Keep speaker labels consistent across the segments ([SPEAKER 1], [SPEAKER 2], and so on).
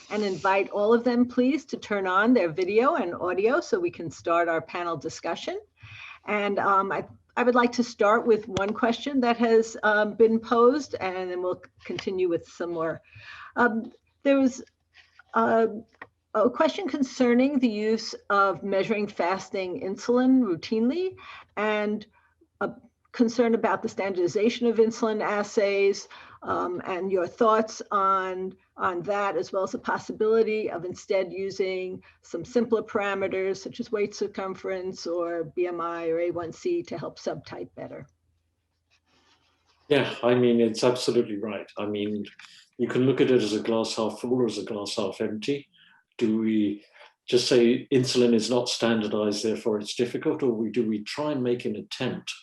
[SPEAKER 1] and invite all of them, please, to turn on their video and audio so we can start our panel discussion. And I would like to start with one question that has been posed, and then we'll continue with some more. There was a question concerning the use of measuring fasting insulin routinely, and a concern about the standardization of insulin assays, and your thoughts on that, as well as the possibility of instead using some simpler parameters such as waist circumference or BMI or A1C to help subtype better.
[SPEAKER 2] Yeah, I mean, it's absolutely right. I mean, you can look at it as a glass half full or as a glass half empty. Do we just say insulin is not standardized, therefore it's difficult, or do we try and make an attempt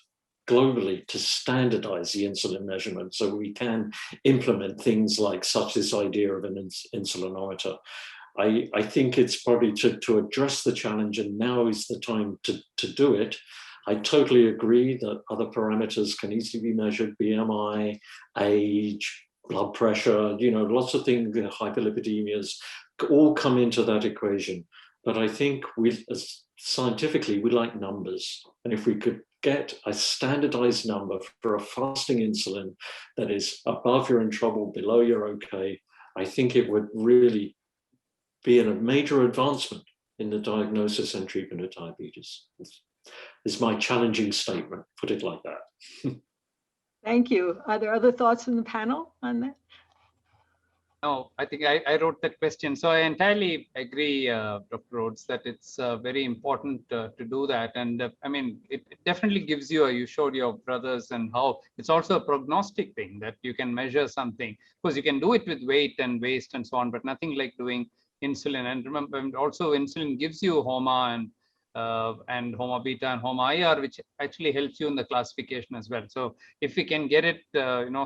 [SPEAKER 2] globally to standardize the insulin measurement so we can implement things like such this idea of an insulinometer? I think it's probably to address the challenge, and now is the time to do it. I totally agree that other parameters can easily be measured, BMI, age, blood pressure, you know, lots of things, hyperlipidemias, all come into that equation. But I think scientifically, we like numbers. And if we could get a standardized number for a fasting insulin that is above you're in trouble, below you're okay, I think it would really be a major advancement in the diagnosis and treatment of diabetes. Is my challenging statement, put it like that.
[SPEAKER 1] Thank you. Are there other thoughts from the panel on that?
[SPEAKER 3] No, I think I wrote that question. So I entirely agree, Dr. Rhodes, that it's very important to do that. And I mean, it definitely gives you, you showed your brothers and how it's also a prognostic thing that you can measure something. Because you can do it with weight and waist and so on, but nothing like doing insulin. And remember, also insulin gives you HOMA and HOMA beta and HOMA IR, which actually helps you in the classification as well. So if we can get it,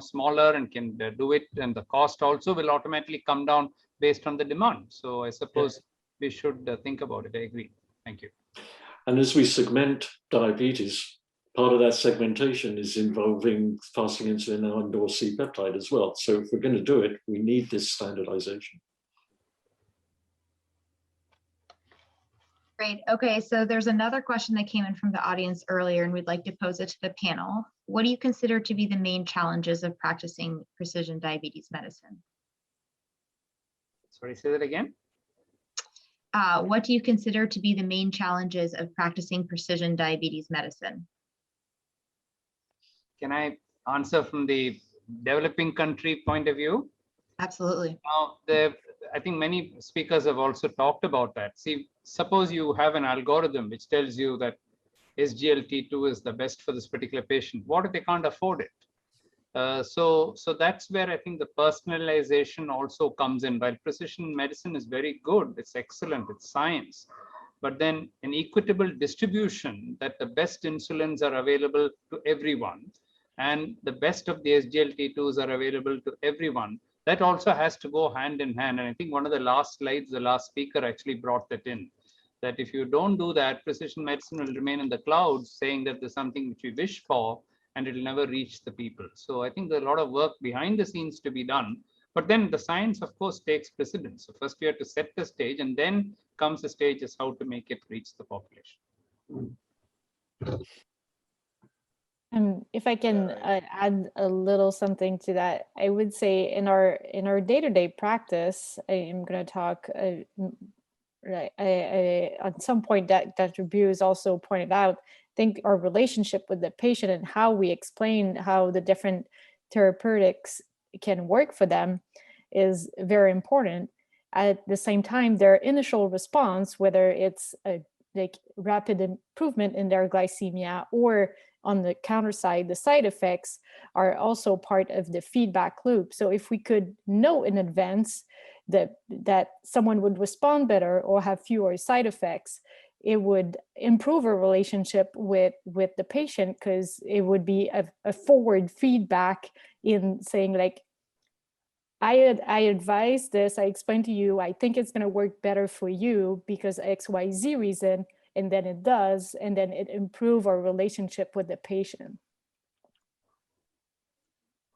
[SPEAKER 3] smaller and can do it, and the cost also will automatically come down based on the demand. So I suppose we should think about it. I agree. Thank you.
[SPEAKER 2] And as we segment diabetes, part of that segmentation is involving fasting insulin and or C-peptide as well. So if we're going to do it, we need this standardization.
[SPEAKER 4] Great. Okay, so there's another question that came in from the audience earlier, and we'd like to pose it to the panel. What do you consider to be the main challenges of practicing precision diabetes medicine?
[SPEAKER 3] Sorry, say that again.
[SPEAKER 4] What do you consider to be the main challenges of practicing precision diabetes medicine?
[SPEAKER 3] Can I answer from the developing country point of view?
[SPEAKER 4] Absolutely.
[SPEAKER 3] Now, I think many speakers have also talked about that. See, suppose you have an algorithm which tells you that SGLT2 is the best for this particular patient. What if they can't afford it? So that's where I think the personalization also comes in. While precision medicine is very good, it's excellent, it's science, but then an equitable distribution that the best insulins are available to everyone and the best of the SGLT2s are available to everyone. That also has to go hand in hand. And I think one of the last slides, the last speaker actually brought that in, that if you don't do that, precision medicine will remain in the clouds saying that there's something which we wish for and it'll never reach the people. So I think there's a lot of work behind the scenes to be done. But then the science, of course, takes precedence. So first we have to set the stage, and then comes the stage is how to make it reach the population.
[SPEAKER 5] If I can add a little something to that, I would say in our day-to-day practice, I am going to talk on some point that Dr. Buse also pointed out. I think our relationship with the patient and how we explain how the different therapeutics can work for them is very important. At the same time, their initial response, whether it's like rapid improvement in their glycemia or on the counter side, the side effects are also part of the feedback loop. So if we could know in advance that someone would respond better or have fewer side effects, it would improve our relationship with the patient, because it would be a forward feedback in saying, like, I advise this, I explained to you, I think it's going to work better for you because XYZ reason, and then it does, and then it improves our relationship with the patient.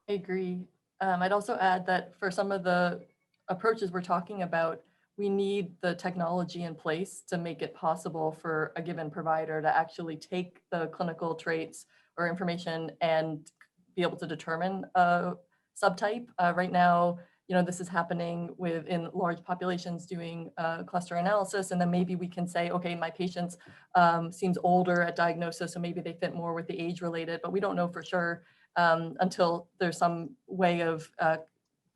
[SPEAKER 6] I agree. I'd also add that for some of the approaches we're talking about, we need the technology in place to make it possible for a given provider to actually take the clinical traits or information and be able to determine a subtype. Right now, this is happening within large populations doing cluster analysis, and then maybe we can say, okay, my patient seems older at diagnosis, so maybe they fit more with the age related, but we don't know for sure until there's some way of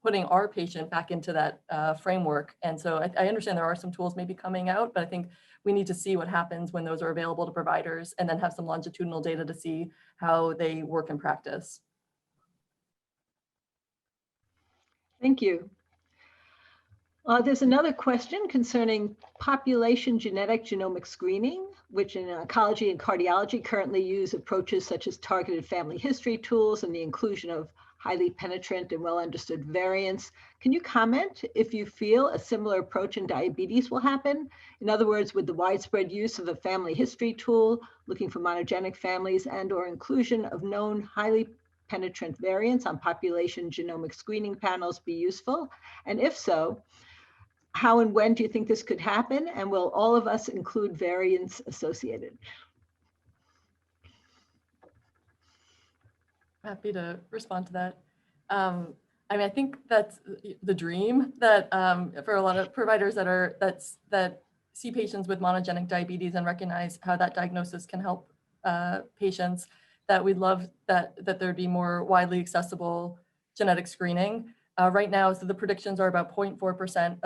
[SPEAKER 6] putting our patient back into that framework. And so I understand there are some tools maybe coming out, but I think we need to see what happens when those are available to providers and then have some longitudinal data to see how they work in practice.
[SPEAKER 1] Thank you. There's another question concerning population genetic genomic screening, which in oncology and cardiology currently use approaches such as targeted family history tools and the inclusion of highly penetrant and well understood variants. Can you comment if you feel a similar approach in diabetes will happen? In other words, with the widespread use of a family history tool, looking for monogenic families and or inclusion of known highly penetrant variants on population genomic screening panels be useful? And if so, how and when do you think this could happen? And will all of us include variants associated?
[SPEAKER 6] Happy to respond to that. I mean, I think that's the dream that for a lot of providers that see patients with monogenic diabetes and recognize how that diagnosis can help patients, that we'd love that there'd be more widely accessible genetic screening. Right now, so the predictions are about 0.4%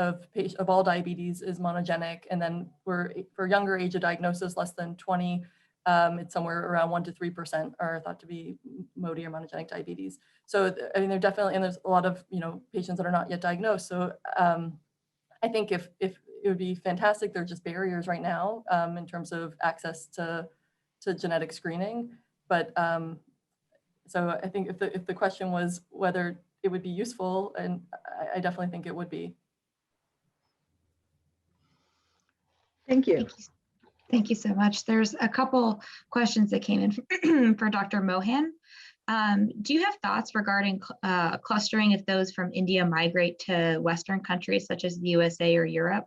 [SPEAKER 6] of all diabetes is monogenic, and then for younger age of diagnosis, less than 20, it's somewhere around 1 to 3% are thought to be MODY or monogenic diabetes. So I mean, there's a lot of patients that are not yet diagnosed. So I think if it would be fantastic, there are just barriers right now in terms of access to genetic screening. But so I think if the question was whether it would be useful, and I definitely think it would be.
[SPEAKER 1] Thank you.
[SPEAKER 4] Thank you so much. There's a couple questions that came in for Dr. Mohan. Do you have thoughts regarding clustering if those from India migrate to Western countries such as the USA or Europe?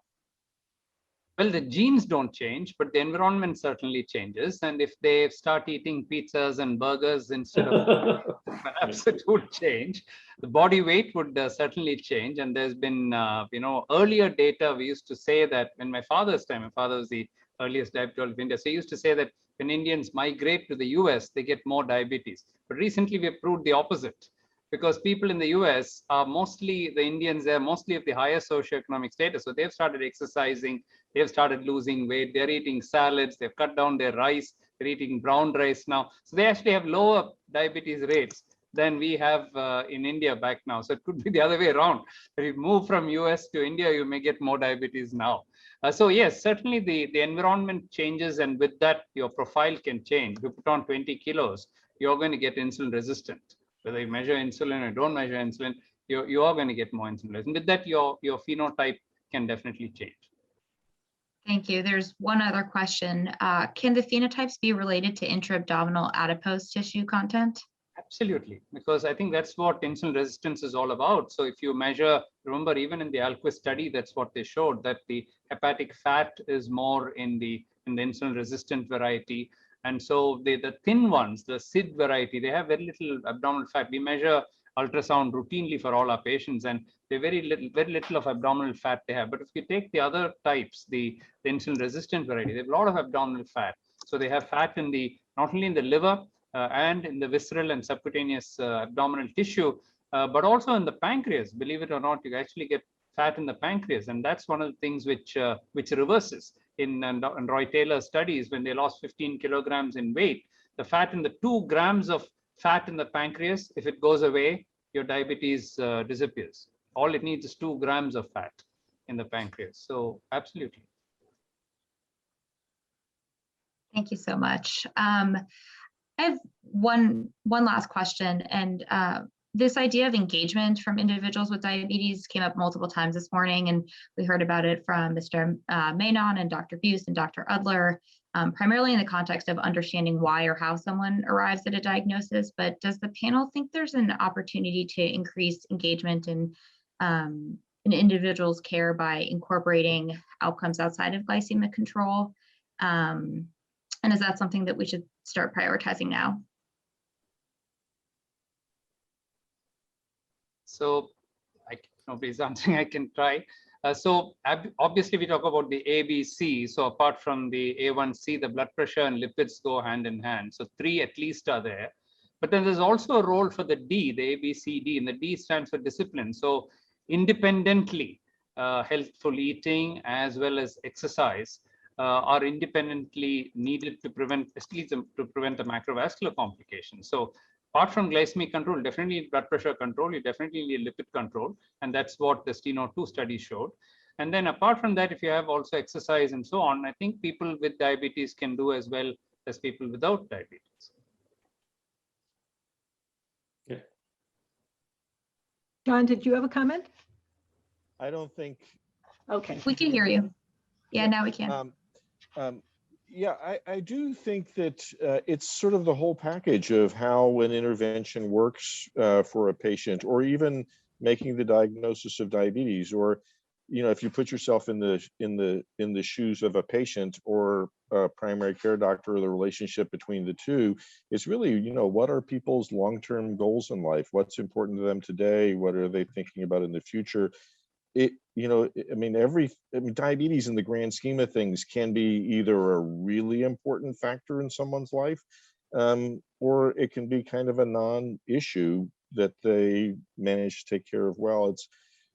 [SPEAKER 3] Well, the genes don't change, but the environment certainly changes. And if they start eating pizzas and burgers instead of perhaps it would change. The body weight would certainly change. And there's been, earlier data, we used to say that in my father's time, my father was the earliest diabetologist of India. So he used to say that when Indians migrate to the US, they get more diabetes. But recently we have proved the opposite, because people in the US are mostly, the Indians, they're mostly of the higher socioeconomic status. So they've started exercising, they've started losing weight, they're eating salads, they've cut down their rice, they're eating brown rice now. So they actually have lower diabetes rates than we have in India back now. So it could be the other way around. If you move from US to India, you may get more diabetes now. So yes, certainly the environment changes, and with that, your profile can change. If you put on 20 kilos, you're going to get insulin resistant. Whether you measure insulin or don't measure insulin, you are going to get more insulin resistant. With that, your phenotype can definitely change.
[SPEAKER 4] Thank you. There's one other question. Can the phenotypes be related to intra-abdominal adipose tissue content?
[SPEAKER 3] Absolutely, because I think that's what insulin resistance is all about. So if you measure, remember, even in the Alquist study, that's what they showed, that the hepatic fat is more in the insulin resistant variety. And so the thin ones, the SID variety, they have very little abdominal fat. We measure ultrasound routinely for all our patients, and they very little of abdominal fat they have. But if you take the other types, the insulin resistant variety, they have a lot of abdominal fat. So they have fat in not only in the liver and in the visceral and subcutaneous abdominal tissue, but also in the pancreas. Believe it or not, you actually get fat in the pancreas, and that's one of the things which reverses. In Roy Taylor's studies, when they lost 15 kilograms in weight, the fat in the 2 grams of fat in the pancreas, if it goes away, your diabetes disappears. All it needs is 2 grams of fat in the pancreas. So absolutely.
[SPEAKER 4] Thank you so much. I have one last question, and this idea of engagement from individuals with diabetes came up multiple times this morning, and we heard about it from Mr. Menon and Dr. Buse and Dr. Udler, primarily in the context of understanding why or how someone arrives at a diagnosis. But does the panel think there's an opportunity to increase engagement and an individual's care by incorporating outcomes outside of glycemic control? And is that something that we should start prioritizing now?
[SPEAKER 3] So nobody's answering, I can try. So obviously we talk about the ABC. So apart from the A1C, the blood pressure and lipids go hand in hand. So 3 at least are there. But then there's also a role for the D, the ABCD, and the D stands for discipline. So independently, healthful eating as well as exercise are independently needed to prevent, especially to prevent the macrovascular complications. So apart from glycemic control, definitely need blood pressure control, you definitely need lipid control, and that's what the STENO2 study showed. And then apart from that, if you have also exercise and so on, I think people with diabetes can do as well as people without diabetes.
[SPEAKER 2] Okay.
[SPEAKER 1] John, did you have a comment?
[SPEAKER 7] I don't think.
[SPEAKER 1] Okay.
[SPEAKER 4] We can hear you. Yeah, now we can.
[SPEAKER 7] Yeah, I do think that it's sort of the whole package of how an intervention works for a patient, or even making the diagnosis of diabetes, or, you know, if you put yourself in the shoes of a patient or a primary care doctor, or the relationship between the two, it's really, you know, what are people's long-term goals in life? What's important to them today? What are they thinking about in the future? Diabetes in the grand scheme of things can be either a really important factor in someone's life, or it can be kind of a non-issue that they manage to take care of well. It's,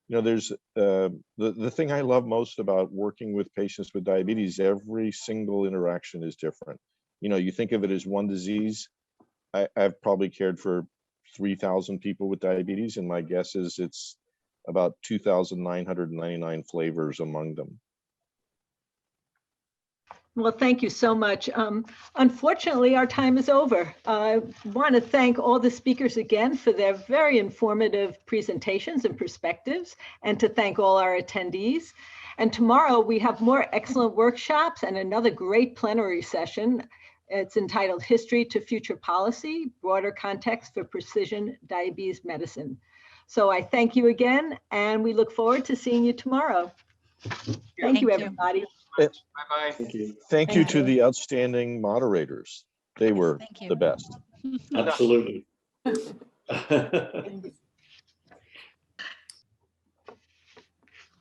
[SPEAKER 7] you know, there's the thing I love most about working with patients with diabetes, every single interaction is different. You know, you think of it as one disease. I've probably cared for 3,000 people with diabetes, and my guess is it's about 2,999 flavors among them.
[SPEAKER 1] Well, thank you so much. Unfortunately, our time is over. I want to thank all the speakers again for their very informative presentations and perspectives, and to thank all our attendees. And tomorrow we have more excellent workshops and another great plenary session. It's entitled History to Future Policy, Broader Context for Precision Diabetes Medicine. So I thank you again, and we look forward to seeing you tomorrow. Thank you, everybody.
[SPEAKER 3] Bye-bye.
[SPEAKER 2] Thank you.
[SPEAKER 7] Thank you to the outstanding moderators. They were the best.
[SPEAKER 2] Absolutely.
[SPEAKER 6] Thanks.